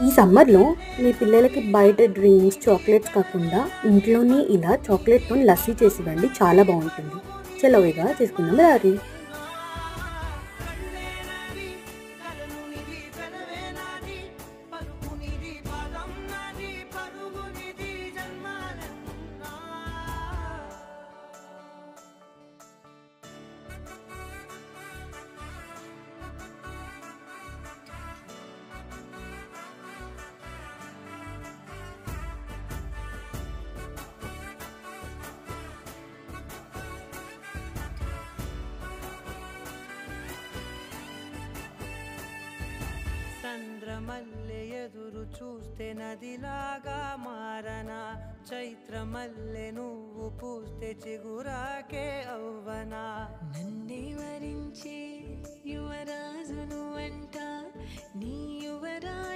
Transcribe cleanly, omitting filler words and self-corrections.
ఈ సమ్మర్‌లో మీ పిల్లలకి బయట డ్రింక్స్, చాక్లెట్స్ కాకుండా ఇంట్లోనే ఇలా చాక్లెట్‌తోని లస్సీ చేసివ్వండి. చాలా బావుంటుంది. చలో ఇక చేసుకుందాం రండి. చంద్రమల్లె ఎదురు చూస్తే నదిలాగా మారనా, చైత్రమల్లె నువ్వు పూస్తే చిగురాకే అవ్వనా. నన్నే వరించి యువరాజును అంట నీ యువరా